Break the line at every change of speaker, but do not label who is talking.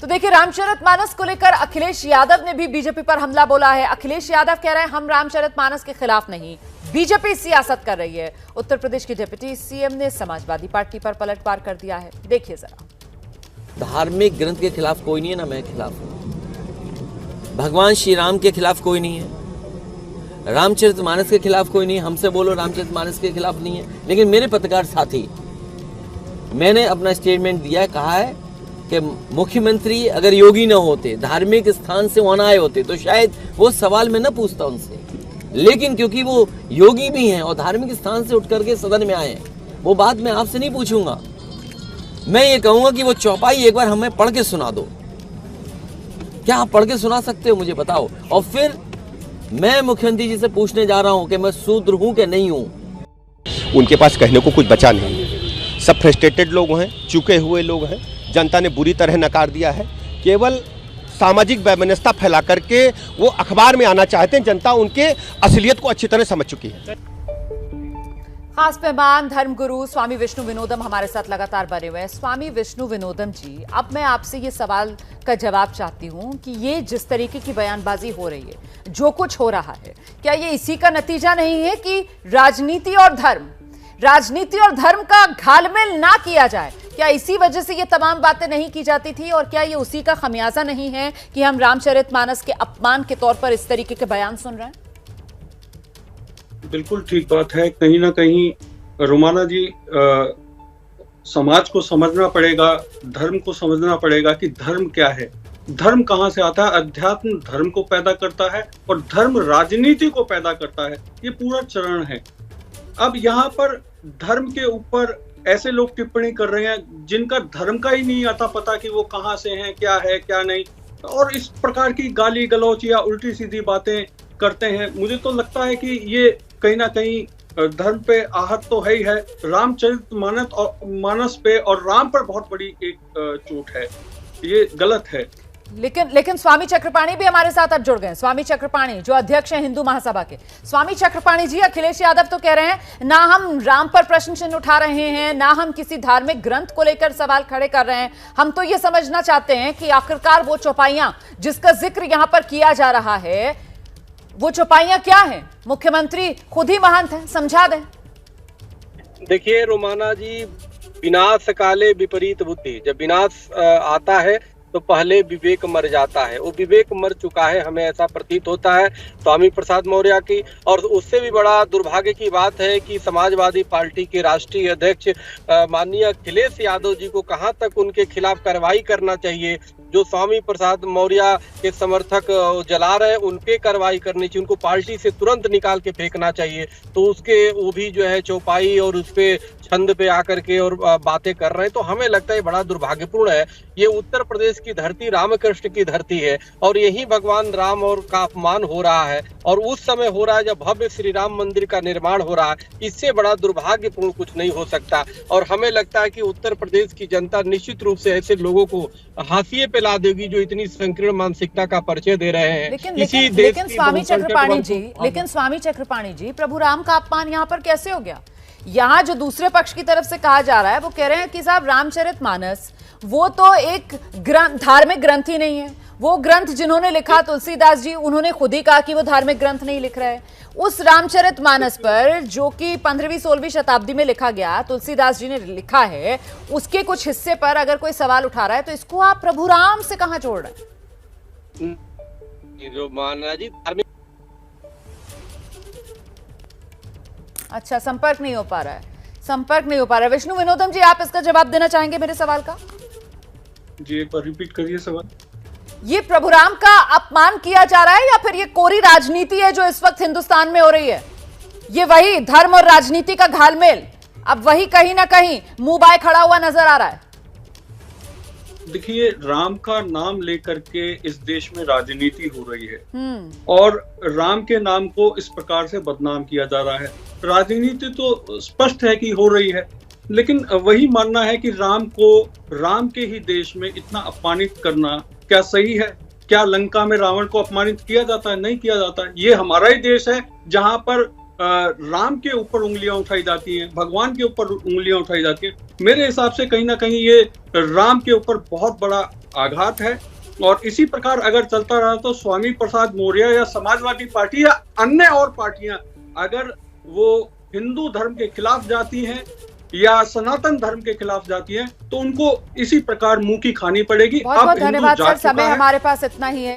तो देखिए, रामचरितमानस को लेकर अखिलेश यादव ने भी बीजेपी पर हमला बोला है। अखिलेश यादव कह रहे हैं हम रामचरितमानस के खिलाफ नहीं, बीजेपी सियासत कर रही है। उत्तर प्रदेश के डिप्टी सीएम ने समाजवादी पार्टी पर पलटवार कर दिया है। देखिए जरा।
धार्मिक ग्रंथ के खिलाफ कोई नहीं है, ना मैं खिलाफ हूं। भगवान श्री राम के खिलाफ कोई नहीं है, रामचरितमानस के खिलाफ कोई नहीं है। हमसे बोलो रामचरितमानस के खिलाफ नहीं है। लेकिन मेरे पत्रकार साथी, मैंने अपना स्टेटमेंट दिया है, कहा है कि मुख्यमंत्री अगर योगी न होते, धार्मिक स्थान से वहां आए होते, तो शायद वो सवाल मैं न पूछता उनसे। लेकिन क्योंकि वो योगी भी हैं और धार्मिक स्थान से उठ करके सदन में आए हैं, वो बात मैं आपसे नहीं पूछूंगा। मैं ये कहूंगा कि वो चौपाई एक बार हमें पढ़ के सुना दो। क्या आप पढ़ के सुना सकते हो, मुझे बताओ। और फिर मैं मुख्यमंत्री जी से पूछने जा रहा हूं कि मैं शूद्र हूं कि नहीं हूं।
उनके पास कहने को कुछ बचा नहीं, सब फ्रस्ट्रेटेड लोग हैं, चुके हुए लोग हैं। जनता ने बुरी तरह नकार दिया है। केवल सामाजिक वैमनस्यता फैला करके वो अखबार में आना चाहते हैं। जनता उनके असलियत को अच्छी तरह समझ चुकी है।
खास मेहमान धर्मगुरु स्वामी विष्णु विनोदम हमारे साथ लगातार बने हुए हैं। स्वामी विष्णु विनोदम जी, अब मैं आपसे ये सवाल का जवाब चाहती हूं कि ये जिस तरीके की बयानबाजी हो रही है, जो कुछ हो रहा है, क्या ये इसी का नतीजा नहीं है कि राजनीति और धर्म का घालमेल ना किया जाए? क्या इसी वजह से ये तमाम बातें नहीं की जाती थी? और क्या ये उसी का खमियाजा नहीं है कि हम रामचरितमानस के अपमान के तौर पर इस तरीके के बयान सुन रहे हैं?
बिल्कुल ठीक बात है। कहीं ना कहीं रोमाना जी, समाज को समझना पड़ेगा, धर्म को समझना पड़ेगा कि धर्म क्या है, धर्म कहाँ से आता है। अध्यात्म धर्म को पैदा करता है और धर्म राजनीति को पैदा करता है। ये पूरा चरण है। अब यहाँ पर धर्म के ऊपर ऐसे लोग टिप्पणी कर रहे हैं जिनका धर्म का ही नहीं आता पता कि वो कहाँ से हैं, क्या है क्या नहीं, और इस प्रकार की गाली गलौच या उल्टी सीधी बातें करते हैं। मुझे तो लगता है कि ये कहीं ना कहीं धर्म पे आहत तो है ही है। रामचरितमानस पे और राम पर बहुत बड़ी एक चोट है। ये गलत है।
लेकिन स्वामी चक्रपाणी भी हमारे साथ अब जुड़ गए। स्वामी चक्रपाणी जो अध्यक्ष हैं हिंदू महासभा के। स्वामी चक्रपाणी जी, अखिलेश यादव तो कह रहे हैं ना हम राम पर प्रश्न चिन्ह उठा रहे हैं, ना हम किसी धार्मिक ग्रंथ को लेकर सवाल खड़े कर रहे हैं। हम तो ये समझना चाहते हैं कि आखिरकार वो चौपाइयां जिसका जिक्र यहां पर किया जा रहा है, वो चौपाइयां क्या है? मुख्यमंत्री खुद ही महंत है, समझा दें।
देखिए रोमाना जी, विनाश काले विपरीत बुद्धि, जब विनाश आता है तो पहले विवेक मर जाता है। वो विवेक मर चुका है, हमें ऐसा प्रतीत होता है स्वामी प्रसाद मौर्य की। और उससे भी बड़ा दुर्भाग्य की बात है कि समाजवादी पार्टी के राष्ट्रीय अध्यक्ष माननीय अखिलेश यादव जी को कहां तक उनके खिलाफ कार्रवाई करना चाहिए। जो स्वामी प्रसाद मौर्य के समर्थक जला रहे हैं, उनपे कार्रवाई करनी चाहिए, उनको पार्टी से तुरंत निकाल के फेंकना चाहिए। तो उसके वो भी जो है चौपाई और उसपे छंद पे आकर के और बातें कर रहे हैं। तो हमें लगता है बड़ा दुर्भाग्यपूर्ण है। ये उत्तर प्रदेश की धरती रामकृष्ण की धरती है और यही भगवान राम और का अपमान हो रहा है, और उस समय हो रहा है जब भव्य श्री राम मंदिर का निर्माण हो रहा है। इससे बड़ा दुर्भाग्यपूर्ण कुछ नहीं हो सकता। और हमें लगता है कि उत्तर प्रदेश की जनता निश्चित रूप से ऐसे लोगों को हाशिए पे ला देगी जो इतनी संकीर्ण मानसिकता का परिचय दे रहे हैं।
लेकिन स्वामी चक्रपाणी जी, प्रभु राम का अपमान यहाँ पर कैसे हो गया? यहाँ जो दूसरे पक्ष की तरफ से कहा जा रहा है, वो कह रहे हैं कि साहब रामचरितमानस वो तो एक धार्मिक ग्रंथ ही नहीं है। वो ग्रंथ जिन्होंने लिखा तुलसीदास जी, उन्होंने खुद ही कहा कि वो धार्मिक ग्रंथ नहीं लिख रहे। उस रामचरितमानस पर जो कि 15वीं-16वीं शताब्दी में लिखा गया, तुलसीदास जी ने लिखा है, उसके कुछ हिस्से पर अगर कोई सवाल उठा रहा है तो इसको आप प्रभु राम से कहां जोड़ रहे हैं?
जो माना जी धार्मिक,
अच्छा, संपर्क नहीं हो पा रहा है। विष्णु विनोदम जी, आप इसका जवाब देना चाहेंगे मेरे सवाल का?
जी एक बार रिपीट करिए सवाल।
ये प्रभु राम का अपमान किया जा रहा है या फिर ये कोरी राजनीति है जो इस वक्त हिंदुस्तान में हो रही है? ये वही धर्म और राजनीति का घालमेल अब वही कहीं ना कहीं मुंह बाय खड़ा हुआ नजर आ रहा है।
देखिए, राम का नाम लेकर के इस देश में राजनीति हो रही है और राम के नाम को इस प्रकार से बदनाम किया जा रहा है। राजनीति तो स्पष्ट है कि हो रही है, लेकिन वही मानना है कि राम को राम के ही देश में इतना अपमानित करना क्या सही है? क्या लंका में रावण को अपमानित किया जाता है? नहीं किया जाता है। ये हमारा ही देश है जहां पर राम के ऊपर उंगलियां उठाई जाती हैं, भगवान के ऊपर उंगलियां उठाई जाती हैं। मेरे हिसाब से कहीं ना कहीं ये राम के ऊपर बहुत बड़ा आघात है। और इसी प्रकार अगर चलता रहा तो स्वामी प्रसाद मौर्य या समाजवादी पार्टी या अन्य और पार्टियां अगर वो हिंदू धर्म के खिलाफ जाती हैं या सनातन धर्म के खिलाफ जाती हैं तो उनको इसी प्रकार मुंह की खानी पड़ेगी।
बहुत बहुत धन्यवाद सर, समय हमारे पास इतना ही है।